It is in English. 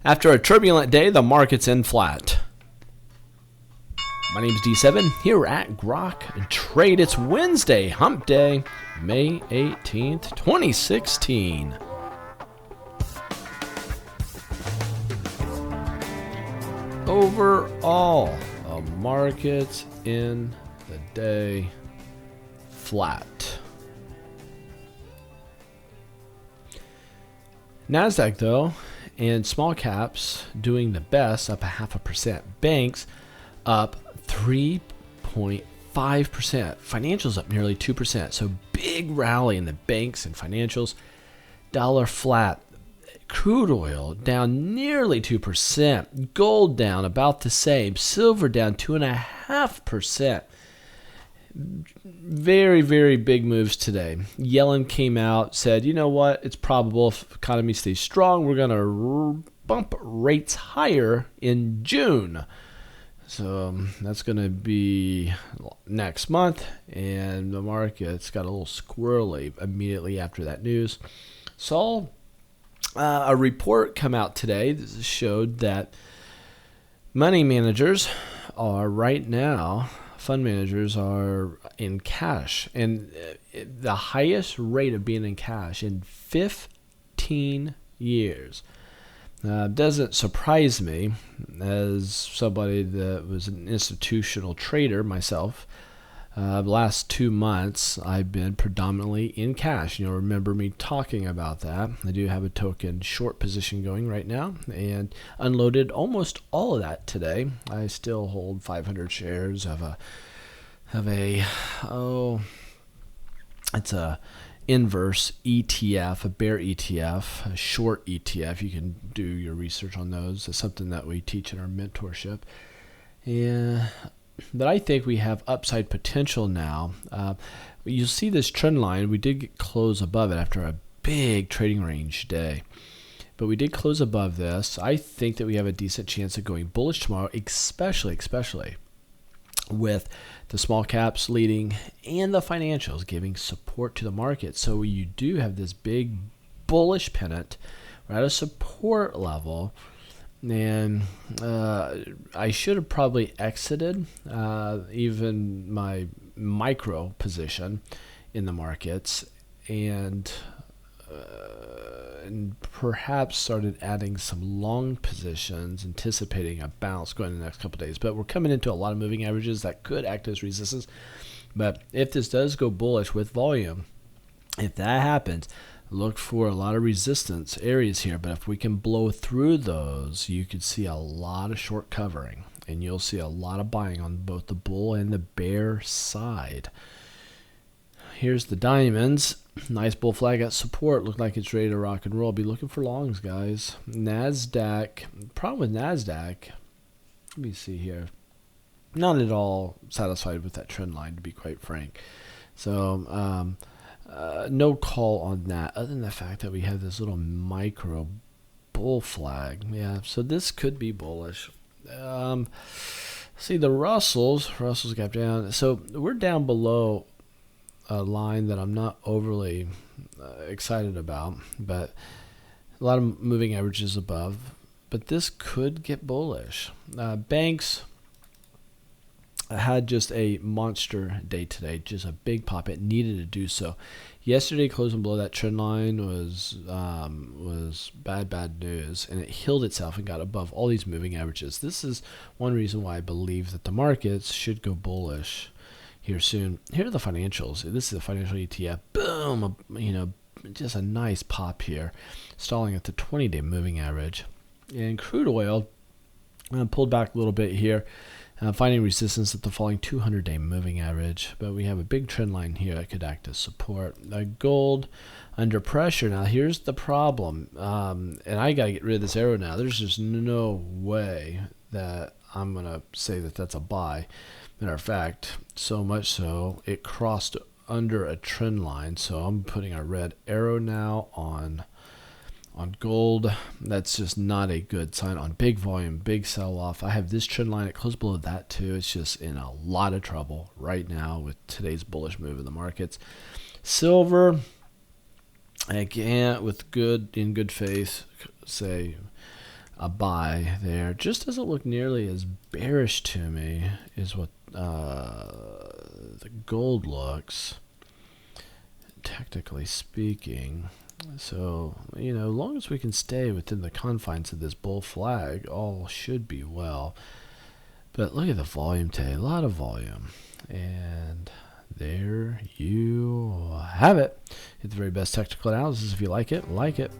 After a turbulent day, the market's in flat. My name's D7 here at Grok Trade. It's Wednesday, hump day, May 18th, 2016. Overall, the market's in the day flat. NASDAQ, though, and small caps doing the best, up 0.5%. Banks up 3.5%. Financials up nearly 2%. So big rally in the banks and financials. Dollar flat. Crude oil down nearly 2%. Gold down about the same. Silver down 2.5%. Very, very big moves today. Yellen came out, said, you know what, it's probable if the economy stays strong, we're going to bump rates higher in June. So that's going to be next month, and the market's got a little squirrely immediately after that news. Saw a report come out today that showed that money managers are right now, fund managers are in cash, and the highest rate of being in cash in 15 years. Doesn't surprise me as somebody that was an institutional trader myself. The last 2 months, I've been predominantly in cash. You'll remember me talking about that. I do have a token short position going right now and unloaded almost all of that today. I still hold 500 shares of it's a inverse ETF, a bear ETF, a short ETF. You can do your research on those. It's something that we teach in our mentorship. Yeah. But I think we have upside potential now. You'll see this trend line. We did get close above it after a big trading range day. But we did close above this. I think that we have a decent chance of going bullish tomorrow, especially with the small caps leading and the financials giving support to the market. So you do have this big bullish pennant. We're at a support level. And I should have probably exited even my micro position in the markets and perhaps started adding some long positions, anticipating a bounce going in the next couple of days. But we're coming into a lot of moving averages that could act as resistance. But if this does go bullish with volume, if that happens, look for a lot of resistance areas here, but if we can blow through those, you could see a lot of short covering, and you'll see a lot of buying on both the bull and the bear side. Here's the diamonds. Nice bull flag at support. Look like it's ready to rock and roll. Be looking for longs, guys. NASDAQ. Problem with NASDAQ, let me see here. Not at all satisfied with that trend line, to be quite frank. So, no call on that, other than the fact that we have this little micro bull flag. Yeah, so this could be bullish. See the Russell's gap down. So we're down below a line that I'm not overly excited about, but a lot of moving averages above. But this could get bullish. Banks had just a monster day today, just a big pop. It needed to do so. Yesterday, closing below that trend line was bad news, and it healed itself and got above all these moving averages. This is one reason why I believe that the markets should go bullish here soon. Here are the financials. This is a financial ETF. Boom, just a nice pop here, stalling at the 20-day moving average. And crude oil pulled back a little bit here. Finding resistance at the falling 200-day moving average, but we have a big trend line here that could act as support. Gold under pressure. Now here's the problem, and I got to get rid of this arrow now. There's just no way that I'm going to say that that's a buy. Matter of fact, so much so, it crossed under a trend line, so I'm putting a red arrow now on gold. That's just not a good sign. On big volume, big sell-off, I have this trend line. It closed below that too. It's just in a lot of trouble right now with today's bullish move in the markets. Silver, again, in good faith, say a buy there. Just doesn't look nearly as bearish to me is what the gold looks, technically speaking. So, you know, as long as we can stay within the confines of this bull flag, all should be well. But look at the volume today, a lot of volume. And there you have it. It's the very best technical analysis. If you like it, like it.